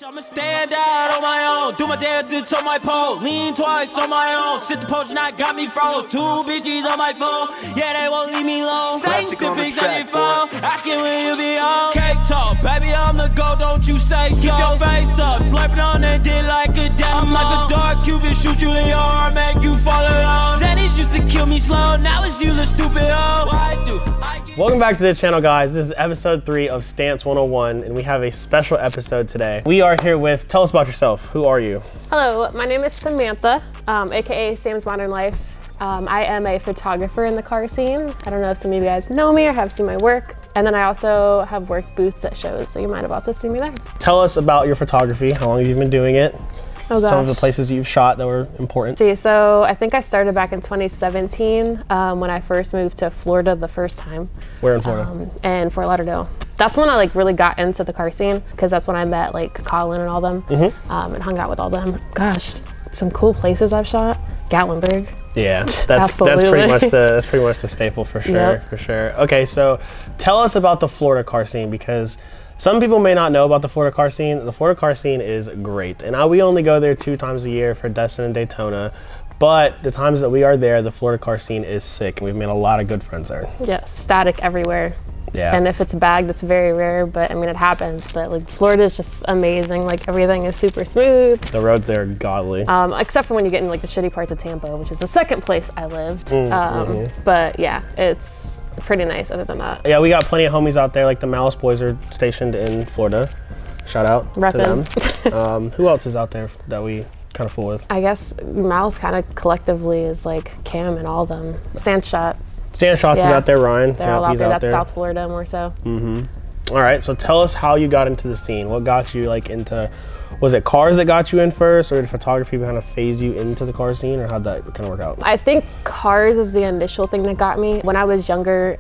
I'ma stand out on my own, do my dance until my pole, lean twice on my own, sit the potion, I got me froze, 2 bitches on my phone, yeah, they won't leave me alone, say the pics on your phone, asking when you be home, cake talk, baby, I'm the GOAT, don't you say so, keep your face up, slurping on that dick like a demo, I'm like a dark cupid, shoot you in your arm, make you fall alone, Zenny's used to kill me slow, now it's you the stupid hoe, Welcome back to the channel, guys. This is episode 3 of Stance 101, and we have a special episode today. We are here with, tell us about yourself. Who are you? Hello, my name is Samantha, aka Sam's Modern Life. I am a photographer in the car scene. I don't know if some of you guys know me or have seen my work. And then I also have worked booths at shows, so you might have also seen me there. Tell us about your photography. How long have you been doing it? Oh, gosh. Some of the places you've shot that were important. So I think I started back in 2017 when I first moved to Florida the first time. Where in Florida? In Fort Lauderdale. That's when I like really got into the car scene because that's when I met like Colin and all them and hung out with all them. Gosh, some cool places I've shot. Gatlinburg. Yeah, that's pretty much the staple for sure. Yep. For sure. Okay, so tell us about the Florida car scene, because some people may not know about the Florida car scene. The Florida car scene is great, and we only go there 2 times a year for Destin and Daytona. But the times that we are there, the Florida car scene is sick, and we've made a lot of good friends there. Yeah, static everywhere. Yeah. And if it's bagged, it's very rare, but I mean, it happens. But like Florida is just amazing. Like everything is super smooth. The roads there are godly. Except for when you get in like the shitty parts of Tampa, which is the second place I lived. But yeah, it's pretty nice other than that. Yeah, we got plenty of homies out there. Like the Malice boys are stationed in Florida. Shout out to them. Who else is out there that we kind of fool with? I guess Malice kind of collectively is like Cam and all them. Stand Shots. Stand Shots is out there, Ryan. They're all out there. That's South Florida more so. All right, so tell us how you got into the scene. What got you like into, was it cars that got you in first, or did photography kind of phase you into the car scene, or how'd that kind of work out? I think cars is the initial thing that got me. When I was younger,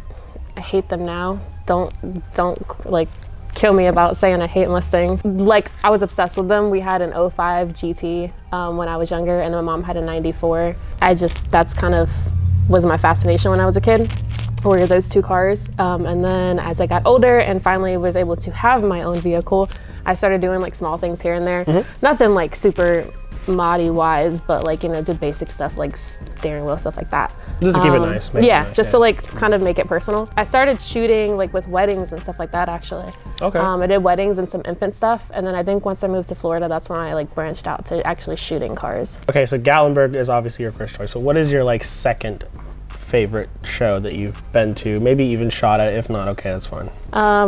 I hate them now. Don't like kill me about saying I hate Mustangs. Like I was obsessed with them. We had an 05 GT when I was younger, and my mom had a 94. That's kind of was my fascination when I was a kid, were those 2 cars. And then as I got older and finally was able to have my own vehicle, I started doing like small things here and there. Nothing like super moddy wise, but like, you know, did basic stuff like steering wheel, stuff like that. Just to keep it nice. Yeah, just to like kind of make it personal. I started shooting like with weddings and stuff like that actually. Okay. I did weddings and some infant stuff, and then I think once I moved to Florida, that's when I like branched out to actually shooting cars. Okay, so Gatlinburg is obviously your first choice. So what is your like second favorite show that you've been to, maybe even shot at? If not, okay, that's fine.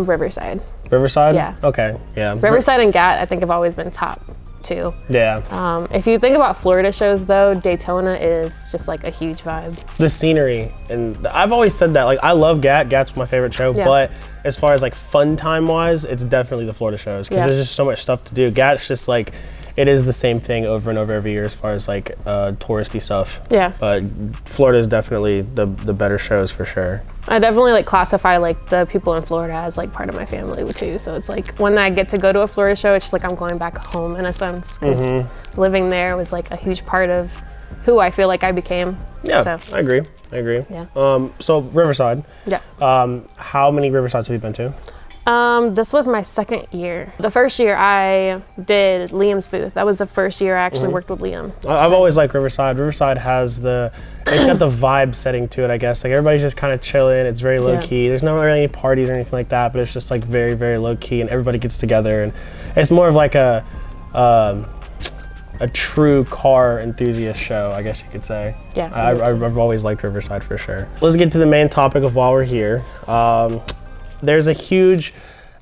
Riverside. Riverside? Yeah. Okay, yeah. Riverside and Gat, I think, have always been top 2. Yeah. If you think about Florida shows though, Daytona is just like a huge vibe. The scenery, and I've always said that, like I love Gat's my favorite show, but as far as like fun time wise, it's definitely the Florida shows, because there's just so much stuff to do. Gat's just like, it is the same thing over and over every year as far as like touristy stuff. Yeah. But Florida is definitely the better shows for sure. I definitely like classify like the people in Florida as like part of my family too. So it's like when I get to go to a Florida show, it's just like I'm going back home in a sense, because living there was like a huge part of who I feel like I became. Yeah, so. I agree. Yeah. So Riverside. Yeah. How many Riversides have you been to? This was my second year. The first year I did Liam's booth. That was the first year I actually worked with Liam. I've always liked Riverside. Riverside has it's got the vibe setting to it, I guess. Like everybody's just kind of chilling. It's very low key. There's not really any parties or anything like that, but it's just like very, very low key, and everybody gets together, and it's more of like a true car enthusiast show, I guess you could say. Yeah. I've always liked Riverside for sure. Let's get to the main topic of while we're here. There's a huge,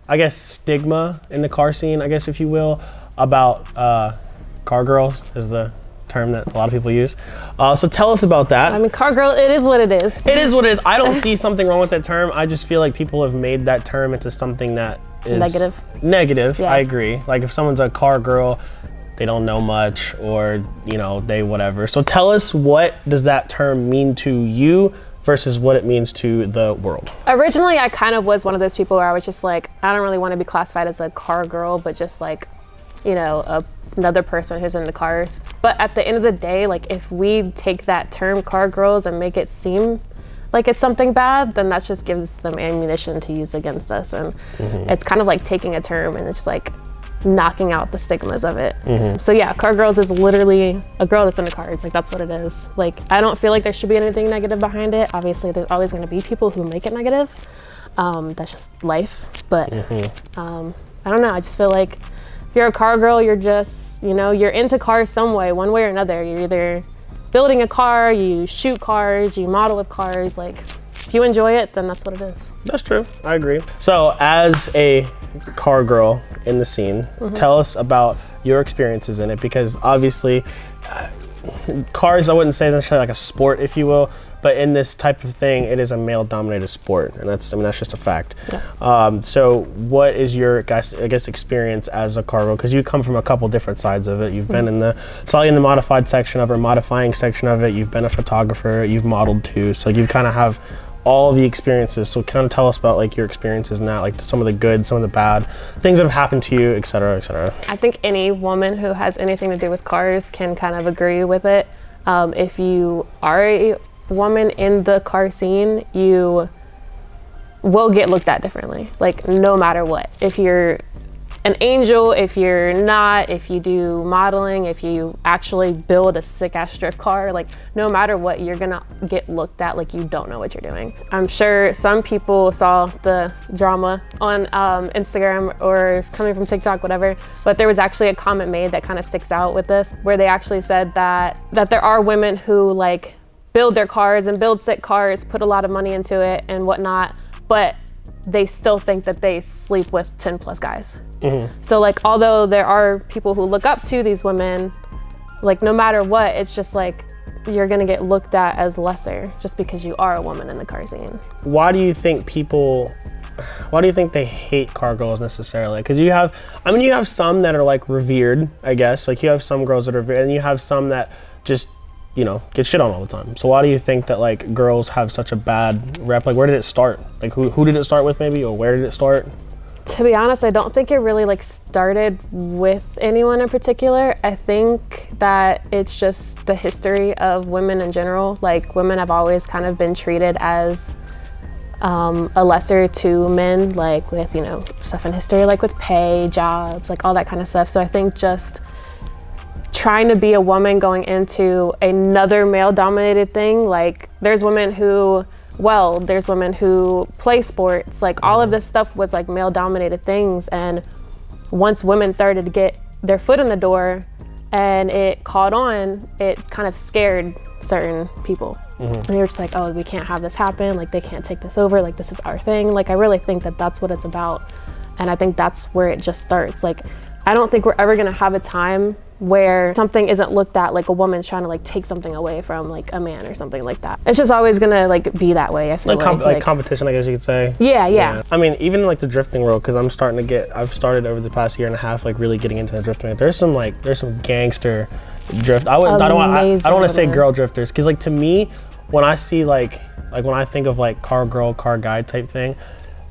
I guess, stigma in the car scene, I guess, if you will, about car girls is the term that a lot of people use. So tell us about that. I mean, car girl, it is what it is. It is what it is. I don't see something wrong with that term. I just feel like people have made that term into something that is negative. Yeah. I agree. Like if someone's a car girl, they don't know much, or, you know, they whatever. So tell us, what does that term mean to you versus what it means to the world? Originally, I kind of was one of those people where I was just like, I don't really want to be classified as a car girl, but just like, you know, another person who's into cars. But at the end of the day, like if we take that term car girls and make it seem like it's something bad, then that just gives them ammunition to use against us. And it's kind of like taking a term and it's like knocking out the stigmas of it. So yeah, car girls is literally a girl that's into cars. Like, that's what it is. Like, I don't feel like there should be anything negative behind it. Obviously, there's always going to be people who make it negative. That's just life. But I don't know. I just feel like if you're a car girl, you're just, you know, you're into cars some way, one way or another. You're either building a car, you shoot cars, you model with cars. Like, if you enjoy it, then that's what it is. That's true. I agree. So as a car girl in the scene, tell us about your experiences in it, because obviously cars, I wouldn't say necessarily like a sport, if you will, but in this type of thing, it is a male-dominated sport, and that's, I mean, that's just a fact. Yeah. So what is your, I guess, experience as a car girl? Because you come from a couple different sides of it. You've been in the, probably in the modified section of it, modifying section of it. You've been a photographer. You've modeled too. So you kind of have all the experiences. So kind of tell us about like your experiences in that, like some of the good, some of the bad, things that have happened to you, et cetera, et cetera. I think any woman who has anything to do with cars can kind of agree with it. If you are a woman in the car scene, you will get looked at differently, like no matter what. If you're an angel, if you're not, if you do modeling, if you actually build a sick ass drift car, like no matter what, you're gonna get looked at like you don't know what you're doing. I'm sure some people saw the drama on Instagram or coming from TikTok, whatever, but there was actually a comment made that kind of sticks out with this, where they actually said that there are women who like build their cars and build sick cars, put a lot of money into it and whatnot, but they still think that they sleep with 10 plus guys. So like, although there are people who look up to these women, like no matter what, it's just like, you're gonna get looked at as lesser just because you are a woman in the car scene. Why do you think people, why do you think they hate car girls necessarily? Because you have, I mean, you have some that are like revered, I guess. Like you have some girls that are revered, and you have some that just, you know, get shit on all the time. So why do you think that like girls have such a bad rep? Like where did it start? Like who did it start with maybe, or where did it start? To be honest, I don't think it really like started with anyone in particular. I think that it's just the history of women in general. Like women have always kind of been treated as a lesser to men, like with, you know, stuff in history, like with pay, jobs, like all that kind of stuff. So I think just trying to be a woman going into another male-dominated thing, like there's women who weld, there's women who play sports, like all of this stuff was like male-dominated things, and once women started to get their foot in the door and it caught on, it kind of scared certain people. And they were just like, oh, we can't have this happen, like they can't take this over, like this is our thing. Like I really think that that's what it's about, and I think that's where it just starts. Like I don't think we're ever gonna have a time where something isn't looked at like a woman's trying to like take something away from like a man or something like that. It's just always gonna like be that way, I feel like competition, I guess you could say. Yeah. I mean, even like the drifting world, because I've started over the past year and a half like really getting into the drifting. There's some gangster drift. I don't want to say girl drifters, because like to me, when I see like when I think of like car girl, car guy type thing,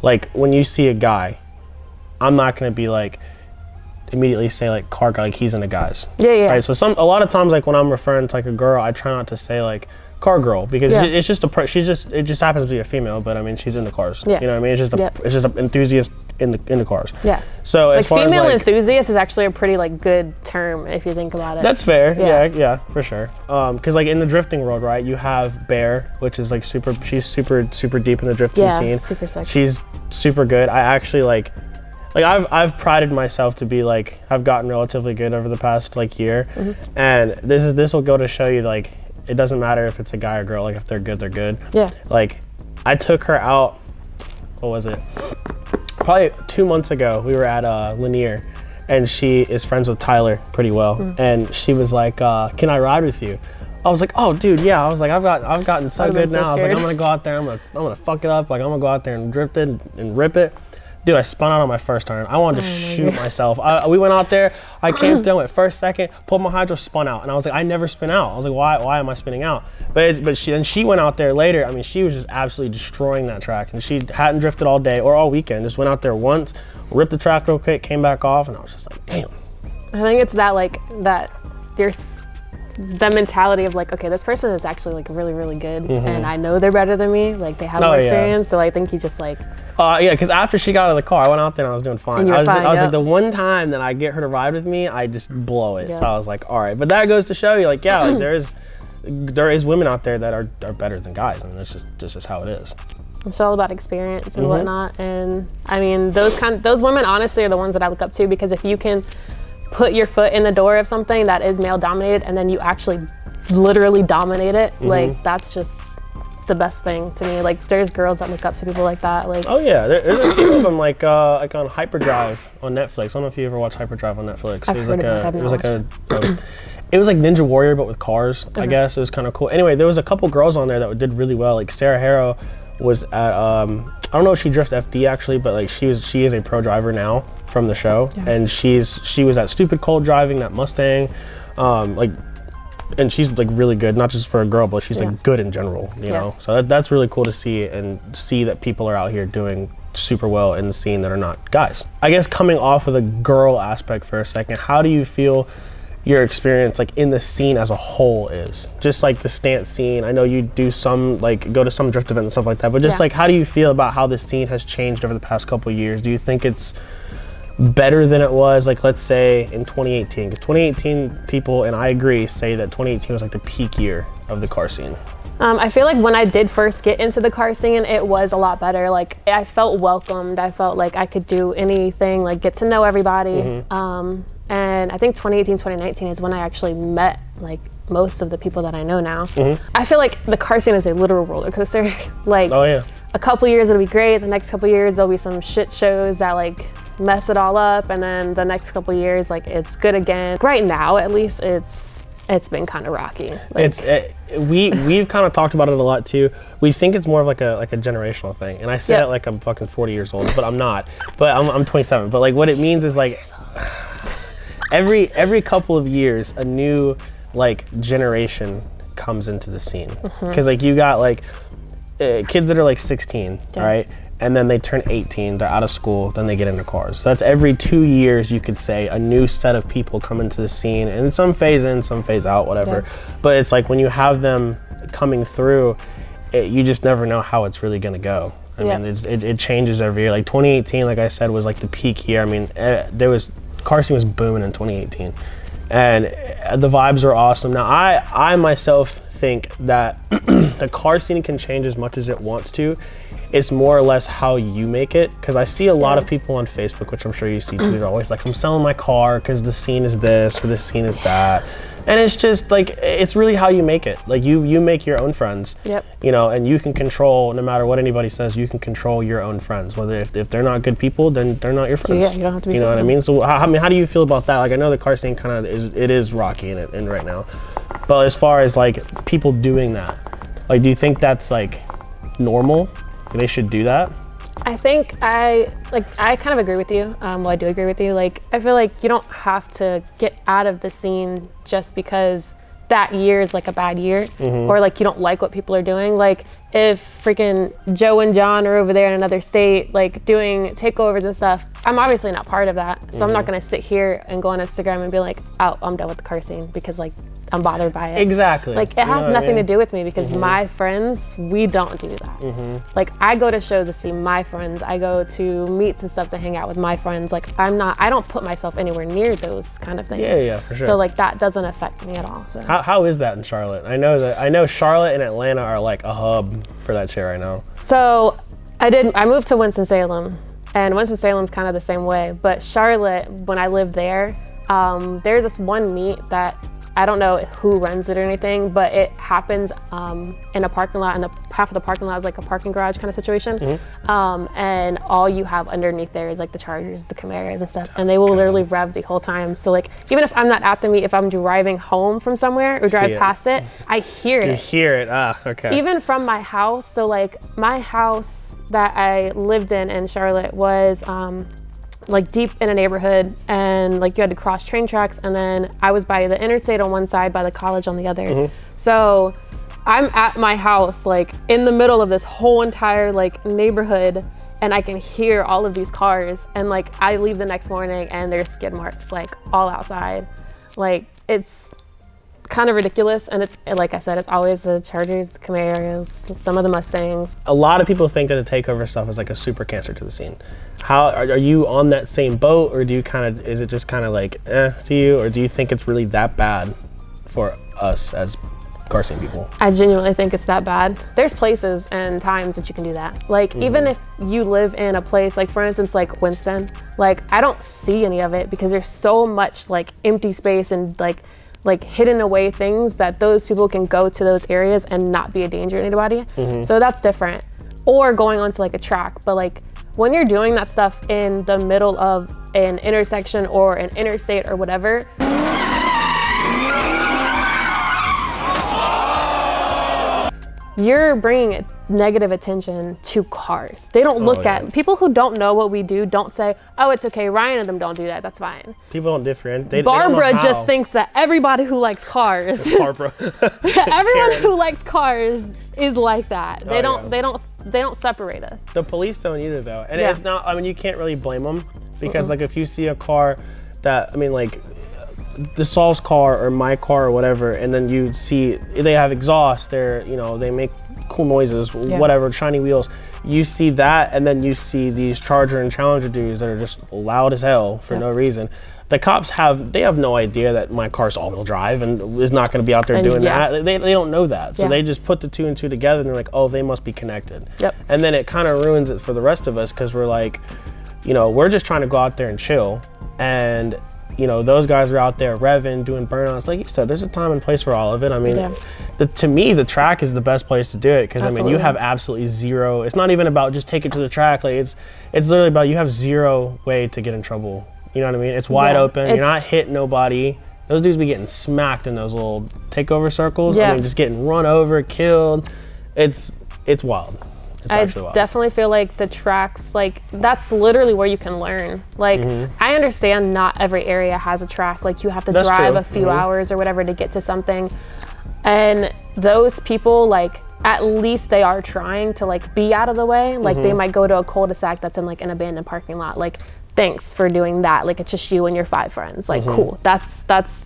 like when you see a guy, I'm not gonna be like immediately say like car guy, like he's into guys. Yeah. Right. So a lot of times like when I'm referring to like a girl, I try not to say like car girl, because it's just it just happens to be a female, but I mean she's into cars. You know what I mean? It's just an enthusiast in the cars. Yeah. So like as far female as like, enthusiast is actually a pretty like good term if you think about it. That's fair. Yeah, for sure. Because like in the drifting world, right, you have Bear, which is like she's super deep in the drifting scene. Super sexy. She's super good. I actually like I've prided myself to be like, I've gotten relatively good over the past like year, and this will go to show you like it doesn't matter if it's a guy or girl, like if they're good, they're good. Yeah. Like I took her out, what was it? Probably 2 months ago, we were at Lanier, and she is friends with Tyler pretty well, and she was like, can I ride with you? I was like, oh dude, yeah. I was like, I've gotten so good now. I was like, I'm gonna go out there, I'm gonna fuck it up, like I'm gonna go out there and drift it and rip it. Dude, I spun out on my first turn. I wanted to shoot myself. We went out there, I came through it first second, pulled my hydro, spun out. And I was like, I never spin out. I was like, why am I spinning out? But she went out there later. I mean, she was just absolutely destroying that track. And she hadn't drifted all day or all weekend. Just went out there once, ripped the track real quick, came back off, and I was just like, damn. I think it's that like, that the mentality of like, okay, this person is actually like really, really good, and I know they're better than me. Like they have more experience, so I think you just like. Yeah, because after she got out of the car, I went out there and I was doing fine. And I was, fine, I was like, the one time that I get her to ride with me, I just blow it. So I was like, all right. But that goes to show you, like, yeah, like there is women out there that are better than guys, and that's just how it is. It's all about experience and whatnot. And I mean, those women honestly are the ones that I look up to, because if you can put your foot in the door of something that is male dominated and then you actually literally dominate it, like that's just the best thing to me. Like there's girls that look up to people like that. Like, oh yeah, there's a few of them like on Hyperdrive on Netflix. I don't know if you ever watched Hyperdrive on Netflix. It was like Ninja Warrior but with cars. I guess it was kind of cool. Anyway, there was a couple girls on there that did really well. Like Sarah Harrow was at I don't know if she drifts FD actually, but like she is a pro driver now from the show, and she was at Stupid Cold driving that Mustang, and she's like really good, not just for a girl, but she's like good in general, you know. So that's really cool to see, and see that people are out here doing super well in the scene that are not guys. I guess coming off of the girl aspect for a second, how do you feel your experience like in the scene as a whole is? Just like the stunt scene, I know you do some, like go to some drift events and stuff like that, but just like how do you feel about how the scene has changed over the past couple of years? Do you think it's better than it was, like let's say in 2018? Because 2018 people, and I agree, say that 2018 was like the peak year of the car scene. I feel like when I did first get into the car scene, it was a lot better. Like I felt welcomed. I felt like I could do anything, like get to know everybody. And I think 2018, 2019 is when I actually met like most of the people that I know now. I feel like the car scene is a literal roller coaster. Like a couple years it'll be great. The next couple years there'll be some shit shows that like mess it all up, and then the next couple years like it's good again. Right now at least it's been kind of rocky. Like, we've kind of talked about it a lot too. We think it's more of like a generational thing, and I say it like I'm fucking 40 years old, but I'm not. But I'm 27. But like what it means is like every couple of years a new like generation comes into the scene, because like you got like kids that are like 16, right? And then they turn 18, they're out of school, then they get into cars. So that's every 2 years, you could say, a new set of people come into the scene, and some phase in, some phase out, whatever. But it's like when you have them coming through, you just never know how it's really gonna go. I mean, it changes every year. Like 2018, like I said, was like the peak year. I mean, car scene was booming in 2018. And the vibes are awesome. Now, I myself think that the car scene can change as much as it wants to. It's more or less how you make it, because I see a lot of people on Facebook, which I'm sure you see too, they're always like, I'm selling my car because the scene is this or the scene is that. And it's just like, it's really how you make it. Like you make your own friends, you know, and you can control, no matter what anybody says, you can control your own friends. Whether if they're not good people, then they're not your friends. Yeah, you don't have to be. You know what I mean? So how do you feel about that? Like I know the car scene kind of is rocky in right now, but as far as like people doing that, like do you think that's like normal? They should do that? I think I kind of agree with you. Well, I do agree with you. Like, I feel like you don't have to get out of the scene just because that year is like a bad year, or like you don't like what people are doing. Like if freaking Joe and John are over there in another state, like doing takeovers and stuff, I'm obviously not part of that. So I'm not gonna sit here and go on Instagram and be like, oh, I'm done with the car scene because like I'm bothered by it. Exactly. Like it has nothing to do with me, because my friends, we don't do that. Like I go to shows to see my friends. I go to meets and stuff to hang out with my friends. Like I don't put myself anywhere near those kind of things. Yeah, for sure. So like that doesn't affect me at all. So how is that in Charlotte? I know Charlotte and Atlanta are like a hub for that shit right now. So I moved to Winston-Salem, and Winston-Salem's kind of the same way. But Charlotte, when I lived there, there's this one meet that I don't know who runs it or anything, but it happens in a parking lot, and half of the parking lot is like a parking garage kind of situation. And all you have underneath there is like the Chargers, the Camaros and stuff, and they will literally rev the whole time. So like even if I'm not at the meet, if I'm driving home from somewhere or drive past it, I hear it. You hear it, okay. Even from my house. So like my house that I lived in Charlotte was like deep in a neighborhood, and like you had to cross train tracks, and then I was by the interstate on one side, by the college on the other. So I'm at my house like in the middle of this whole entire like neighborhood, and I can hear all of these cars, and like I leave the next morning and there's skid marks like all outside. Like it's kind of ridiculous, and it's like I said, it's always the Chargers, the Camaros, some of the Mustangs. A lot of people think that the takeover stuff is like a super cancer to the scene. How are you on that same boat, or do you is it just kind of like to you, or do you think it's really that bad for us as car scene people? I genuinely think it's that bad. There's places and times that you can do that. Like even if you live in a place, like for instance, like Winston, like I don't see any of it because there's so much like empty space and like hidden away things that those people can go to those areas and not be a danger to anybody. So that's different. Or going onto like a track, but like when you're doing that stuff in the middle of an intersection or an interstate or whatever, you're bringing negative attention to cars. They don't look at, people who don't know what we do don't say, oh, it's okay, Ryan and them don't do that, that's fine. People don't differentiate. Barbara just thinks that everybody who likes cars, Barbara. everyone who likes cars is like that. They don't separate us. The police don't either though. And it's not, I mean, you can't really blame them because like if you see a car that, I mean like, the Saul's car or my car or whatever, and then you see they have exhaust, they're, you know, they make cool noises, whatever, shiny wheels. You see that, and then you see these Charger and Challenger dudes that are just loud as hell for no reason. The cops have no idea that my car's all-wheel drive and is not going to be out there doing that. They don't know that, so they just put the two and two together, and they're like, oh, they must be connected. And then it kind of ruins it for the rest of us because we're like, you know, we're just trying to go out there and chill, and you know, those guys are out there revving, doing burnouts. Like you said, there's a time and place for all of it. I mean, to me, the track is the best place to do it because I mean, you have absolutely zero. It's not even about just take it to the track. Like it's literally about you have zero way to get in trouble. You know what I mean? It's wide open. You're not hitting nobody. Those dudes be getting smacked in those little takeover circles. I mean, just getting run over, killed. It's wild. I definitely feel like the tracks, like that's literally where you can learn. Like I understand not every area has a track. Like you have to drive a few hours or whatever to get to something. And those people, like at least they are trying to like be out of the way. Like they might go to a cul-de-sac that's in like an abandoned parking lot. Like thanks for doing that. Like it's just you and your 5 friends. Like cool. That's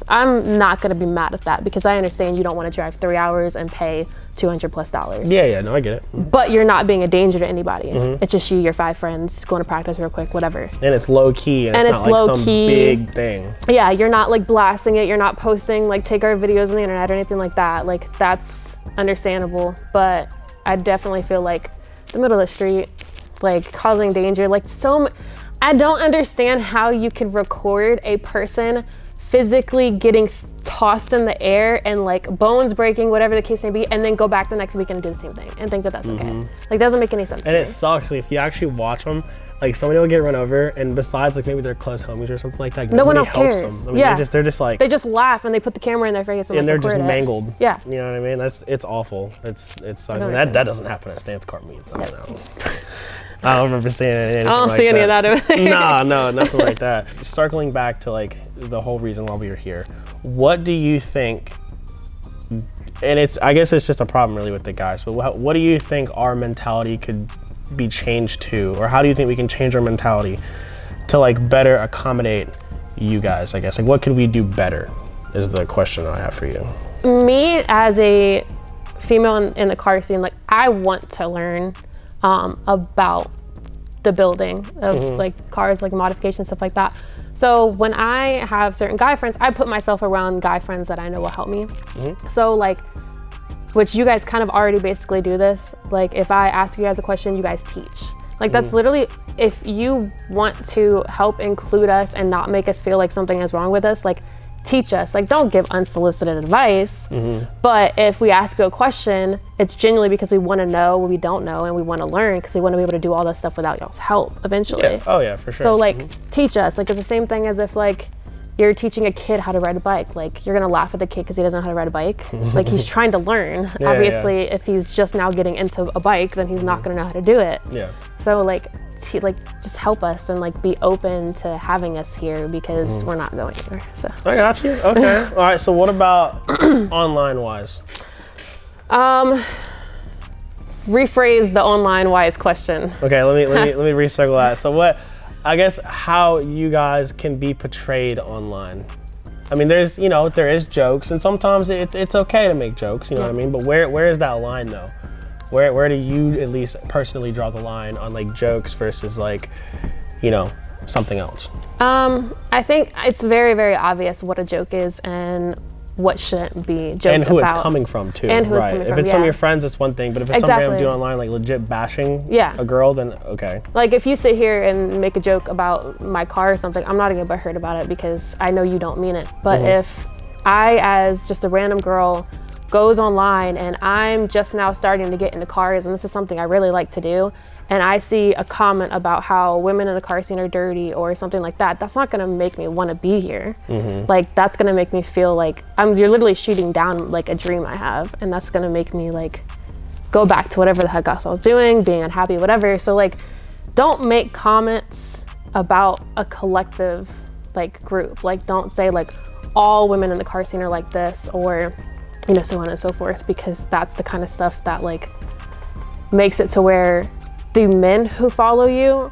I'm not gonna be mad at that because I understand you don't want to drive 3 hours and pay $200+. Yeah, no, I get it. But you're not being a danger to anybody. It's just you, your 5 friends, going to practice real quick, whatever. And it's low key and it's not like some big thing. Yeah, you're not like blasting it. You're not posting like take our videos on the internet or anything like that. Like that's understandable. But I definitely feel like the middle of the street, like causing danger, like I don't understand how you could record a person physically getting tossed in the air and like bones breaking, whatever the case may be, and then go back the next weekend and do the same thing and think that that's okay. Like doesn't make any sense. And it sucks if you actually watch them. Like somebody will get run over, and besides like maybe they're close homies or something like that, no one else cares. Them. I mean, they're just like they just laugh and they put the camera in their face and they're just mangled. Yeah, you know what I mean. It's awful. It's I mean, that doesn't happen at stance car meets. I don't remember seeing anything. I don't see any of that over there. No, nothing like that. Circling back to like the whole reason why we were here, what do you think? And I guess it's just a problem really with the guys. But what do you think our mentality could be changed to, or how do you think we can change our mentality to like better accommodate you guys? I guess like what could we do better is the question that I have for you. Me as a female in the car scene, like I want to learn about the building of like cars, like modification, stuff like that. So when I have certain guy friends, I put myself around guy friends that I know will help me. So like, which you guys kind of already basically do this. Like if I ask you guys a question, you guys teach. Like that's literally, if you want to help include us and not make us feel like something is wrong with us, like teach us. Like don't give unsolicited advice, but if we ask you a question, it's genuinely because we want to know what we don't know and we want to learn because we want to be able to do all this stuff without y'all's help eventually. Yeah. Oh yeah, for sure. So like teach us. Like it's the same thing as if like you're teaching a kid how to ride a bike. Like you're gonna laugh at the kid because he doesn't know how to ride a bike. Like he's trying to learn. Obviously if he's just now getting into a bike, then he's not gonna know how to do it. So like just help us and like be open to having us here because we're not going anywhere. So I got you. Okay. All right. So what about online wise? Rephrase the online wise question. Okay. Let me recycle that. So what? I guess how you guys can be portrayed online I mean, there's, you know, there is jokes, and sometimes it's okay to make jokes, you know what I mean? But where is that line though? Where do you at least personally draw the line on like jokes versus like, you know, something else? I think it's very, very obvious what a joke is and what shouldn't be joked about. And who it's coming from too. And who it's coming from, If it's some of your friends, it's one thing, but if it's some random dude online like legit bashing a girl, then okay. Like if you sit here and make a joke about my car or something, I'm not gonna get hurt about it because I know you don't mean it. But if I, as just a random girl, goes online and I'm just now starting to get into cars, and this is something I really like to do, and I see a comment about how women in the car scene are dirty or something like that, that's not gonna make me wanna be here. Like that's gonna make me feel like you're literally shooting down like a dream I have, and that's gonna make me like go back to whatever the heck else I was doing, being unhappy, whatever. So like, don't make comments about a collective like group. Like don't say like all women in the car scene are like this, or you know, so on and so forth, because that's the kind of stuff that like makes it to where the men who follow you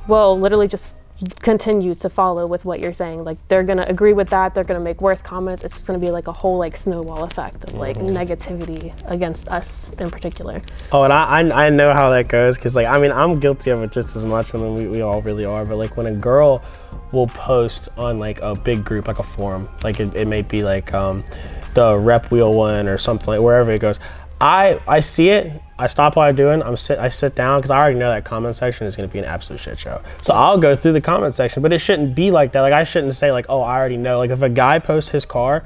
will literally just continue to follow with what you're saying. Like they're gonna agree with that, they're gonna make worse comments. It's just gonna be like a whole like snowball effect of like negativity against us in particular. Oh, and I know how that goes, because like, I mean, I'm guilty of it just as much. I mean, we all really are, but like when a girl will post on like a big group, like a forum, like it may be like the rep wheel one or something, like wherever it goes, I see it, I stop what I'm doing, I sit down, because I already know that comment section is going to be an absolute shit show. So I'll go through the comment section, but it shouldn't be like that. Like I shouldn't say like, oh, I already know. Like if a guy posts his car,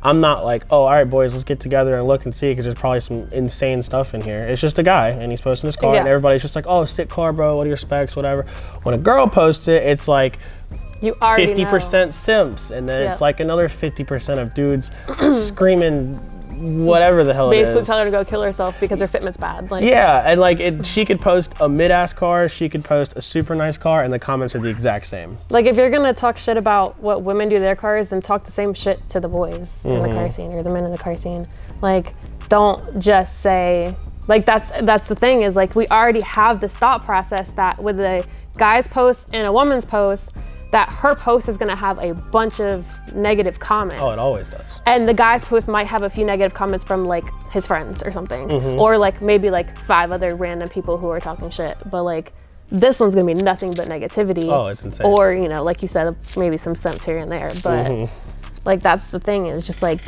I'm not like, oh, all right, boys, let's get together and look and see, because there's probably some insane stuff in here. It's just a guy, and he's posting his car, and everybody's just like, oh, sick car, bro, what are your specs, whatever. When a girl posts it, it's like, you already 50% simps, and then it's like another 50% of dudes screaming whatever the hell it is. Basically tell her to go kill herself because her fitment's bad. Like, yeah, and like she could post a mid-ass car, she could post a super nice car, and the comments are the exact same. Like if you're gonna talk shit about what women do to their cars, then talk the same shit to the boys in the car scene or the men in the car scene. Like don't just say, like that's the thing, is like we already have this thought process that with a guy's post and a woman's post, that her post is gonna have a bunch of negative comments. Oh, it always does. And the guy's post might have a few negative comments from like his friends or something. Or like maybe like 5 other random people who are talking shit. But like this one's gonna be nothing but negativity. Oh, it's insane. Or, you know, like you said, maybe some sense here and there. But like that's the thing, is just like,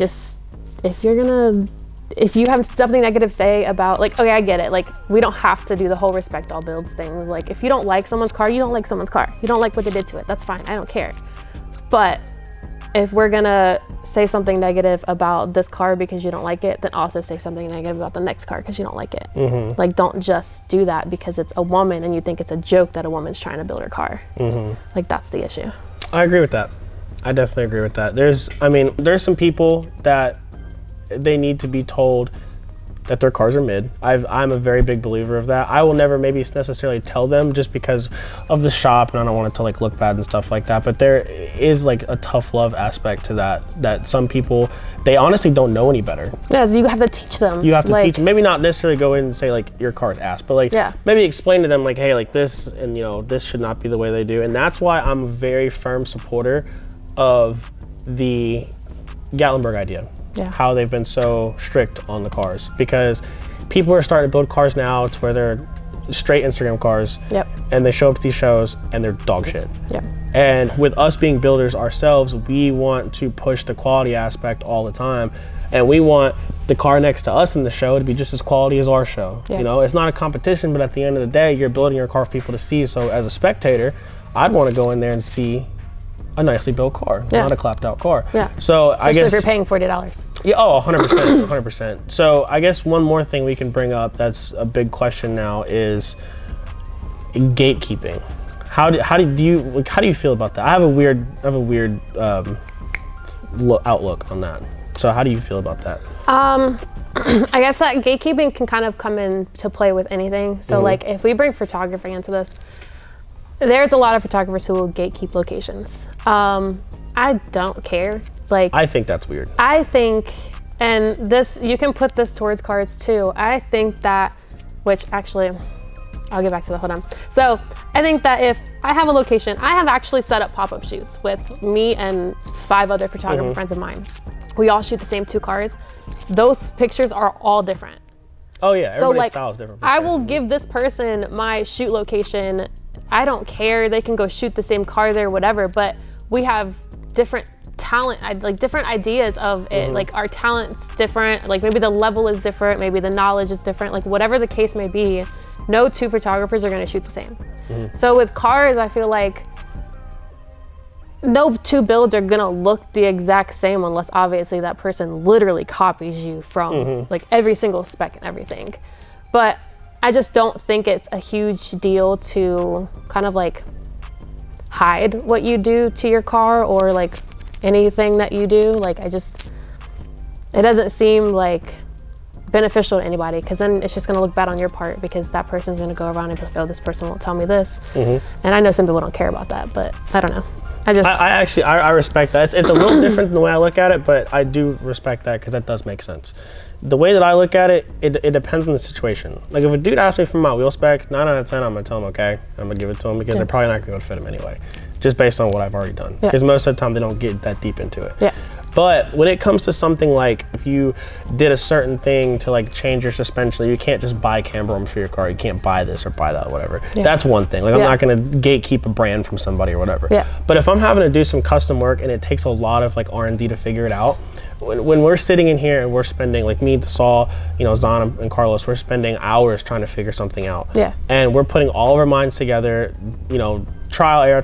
if you have something negative to say about, like, okay, I get it. Like, we don't have to do the whole respect all builds thing. Like, if you don't like someone's car, you don't like someone's car. You don't like what they did to it. That's fine. I don't care. But if we're gonna say something negative about this car because you don't like it, then also say something negative about the next car because you don't like it. Like, don't just do that because it's a woman and you think it's a joke that a woman's trying to build her car. Like, that's the issue. I agree with that. I definitely agree with that. There's some people that they need to be told that their cars are mid. I'm a very big believer of that. I will never maybe necessarily tell them just because of the shop, and I don't want it to like look bad and stuff like that, but there is like a tough love aspect to that some people, they honestly don't know any better. Yeah, so you have to teach them. You have to teach them. Maybe not necessarily go in and say like your car's ass, but like maybe explain to them like, hey, like this, and you know, this should not be the way they do. And that's why I'm a very firm supporter of the Gatlinburg idea. How they've been so strict on the cars, because people are starting to build cars now to where they're straight Instagram cars, and they show up to these shows and they're dog shit. And with us being builders ourselves, we want to push the quality aspect all the time, and we want the car next to us in the show to be just as quality as our show. You know, it's not a competition, but at the end of the day, you're building your car for people to see. So as a spectator, I'd want to go in there and see a nicely built car, not a clapped out car. So especially I guess if you're paying $40. Yeah, oh, 100%, 100%. So I guess one more thing we can bring up that's a big question now is gatekeeping. How do you feel about that? I have a weird outlook on that. So how do you feel about that? I guess that gatekeeping can kind of come into play with anything. So like if we bring photography into this, there's a lot of photographers who will gatekeep locations. I don't care. Like, I think that's weird. I think, and this, you can put this towards cars too. I think that, which actually, I'll get back to that, hold on. So I think that if I have a location, I have actually set up pop-up shoots with me and 5 other photographer friends of mine. We all shoot the same 2 cars. Those pictures are all different. Oh yeah, everybody's style is different. I will give this person my shoot location. I don't care, they can go shoot the same car there, whatever, but we have different talent, like different ideas of it. Like our talent's different, like maybe the level is different, maybe the knowledge is different, like whatever the case may be, no 2 photographers are gonna shoot the same. So with cars, I feel like no 2 builds are gonna look the exact same unless obviously that person literally copies you from like every single spec and everything. But I just don't think it's a huge deal to kind of like hide what you do to your car or like anything that you do. Like it doesn't seem like beneficial to anybody, because then it's just going to look bad on your part, because that person's going to go around and be like, oh, this person won't tell me this. And I know some people don't care about that, but I don't know. I respect that. It's a little different than the way I look at it, but I do respect that because that does make sense. The way that I look at it, it depends on the situation. Like if a dude asks me for my wheel specs, 9 out of 10, I'm gonna tell him okay. I'm gonna give it to him because they're probably not gonna fit him anyway, just based on what I've already done. Because most of the time they don't get that deep into it. But when it comes to something like if you did a certain thing to like change your suspension, you can't just buy camber arms for your car. You can't buy this or buy that, or whatever. That's one thing. Like I'm not gonna gatekeep a brand from somebody or whatever. But if I'm having to do some custom work and it takes a lot of like R&D to figure it out, when we're sitting in here and we're spending, like me, Saul, you know, Zon and Carlos, we're spending hours trying to figure something out. And we're putting all of our minds together, you know, trial, error,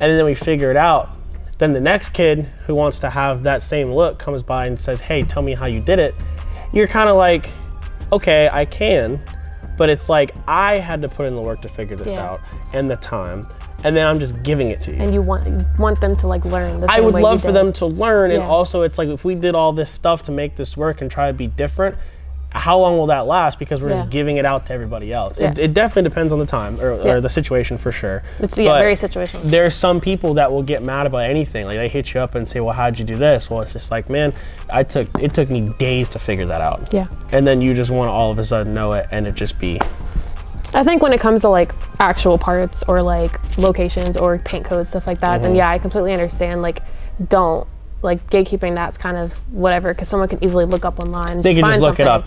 and then we figure it out. Then the next kid who wants to have that same look comes by and says, hey, tell me how you did it. You're kind of like, okay, I can, but it's like I had to put in the work to figure this out and the time, and then I'm just giving it to you. And you want them to like learn the same way. I would love for them to learn, and also it's like if we did all this stuff to make this work and try to be different, how long will that last? Because we're just giving it out to everybody else. It definitely depends on the time or the situation for sure. It's very situational. There's some people that will get mad about anything. Like they hit you up and say, well, how'd you do this? Well, it's just like, man, it took me days to figure that out. And then you just want to all of a sudden know it and it just be. I think when it comes to like actual parts or like locations or paint codes, stuff like that, then I completely understand. Like don't. Like gatekeeping, that's kind of whatever, because someone can easily look up online. They can just look it up,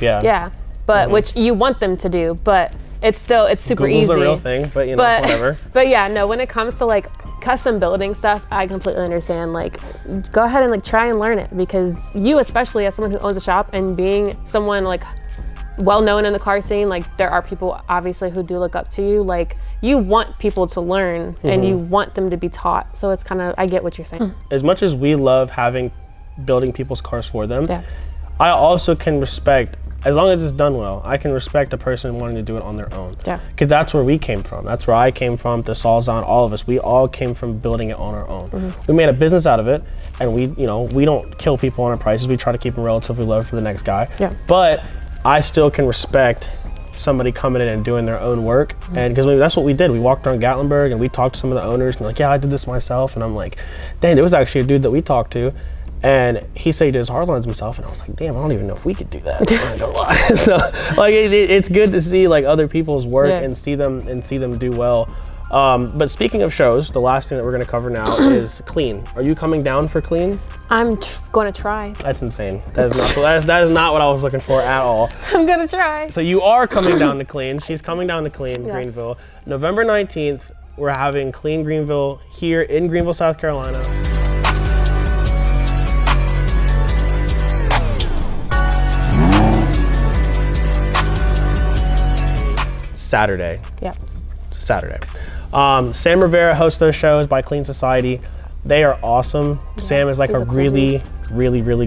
but which you want them to do, but it's super easy. Google's a real thing, but you know, whatever. But yeah, no, when it comes to like custom building stuff, I completely understand. Like, go ahead and like try and learn it, because you, especially as someone who owns a shop and being someone like well known in the car scene, like there are people obviously who do look up to you. Like you want people to learn and you want them to be taught. So it's kind of, I get what you're saying. As much as we love building people's cars for them, I also can respect, as long as it's done well, I can respect a person wanting to do it on their own. Because that's where we came from. That's where I came from, the Saul's on, all of us. We all came from building it on our own. We made a business out of it, and we don't kill people on our prices. We try to keep them relatively low for the next guy. But I still can respect somebody coming in and doing their own work, and because that's what we did. We walked around Gatlinburg and we talked to some of the owners, and like, yeah, I did this myself. And I'm like, dang, there was actually a dude that we talked to, and he said he did his hard lines himself, and I was like, damn, I don't even know if we could do that. I'm not gonna lie. So like it's good to see like other people's work and see them do well. But speaking of shows, the last thing that we're going to cover now is Clean. Are you coming down for Clean? I'm going to try. That's insane. That is not what I was looking for at all. I'm going to try. So you are coming down to Clean. She's coming down to Clean, Greenville. November 19th, we're having Clean Greenville here in Greenville, South Carolina. Saturday. Saturday. Sam Rivera hosts those shows by Clean Society. They are awesome. Sam is like a really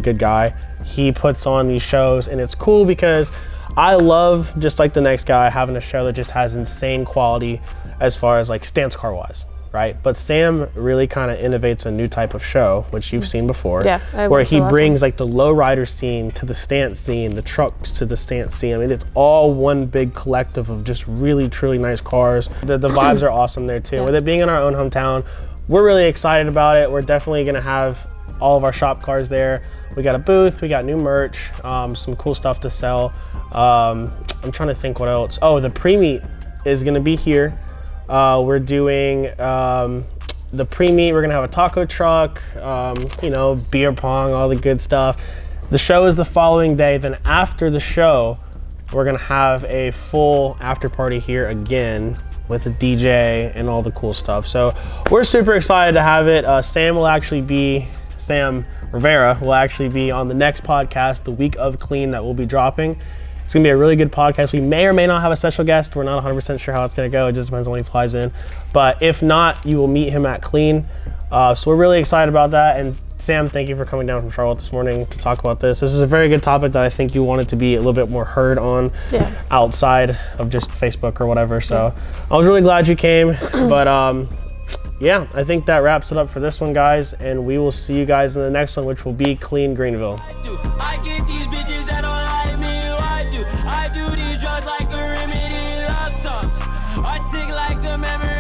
good guy. He puts on these shows, and it's cool because I love, just like the next guy, having a show that just has insane quality as far as like stance car wise, right? But Sam really kind of innovates a new type of show, which you've seen before, where he brings like the lowrider scene to the stance scene, the trucks to the stance scene. I mean, it's all one big collective of just really, truly nice cars. The vibes are awesome there too. With it being in our own hometown, we're really excited about it. We're definitely gonna have all of our shop cars there. We got a booth, we got new merch, some cool stuff to sell. I'm trying to think what else. Oh, the pre-meet is gonna be here. We're doing the pre-meet. We're gonna have a taco truck, you know, beer pong, all the good stuff. The show is the following day. Then after the show, we're gonna have a full after party here again with a DJ and all the cool stuff. So we're super excited to have it. Sam Rivera will actually be on the next podcast, the week of Clean, that will be dropping. It's gonna be a really good podcast. We may or may not have a special guest. We're not 100% sure how it's gonna go. It just depends on when he flies in. But if not, you will meet him at Clean. So we're really excited about that. And Sam, thank you for coming down from Charlotte this morning to talk about this. This is a very good topic that I think you wanted to be a little bit more heard on outside of just Facebook or whatever. So I was really glad you came. But yeah, I think that wraps it up for this one, guys. And we will see you guys in the next one, which will be Clean Greenville. I get these bitches that don't like me. I do these drugs like a remedy. Love songs. I sing like the memory.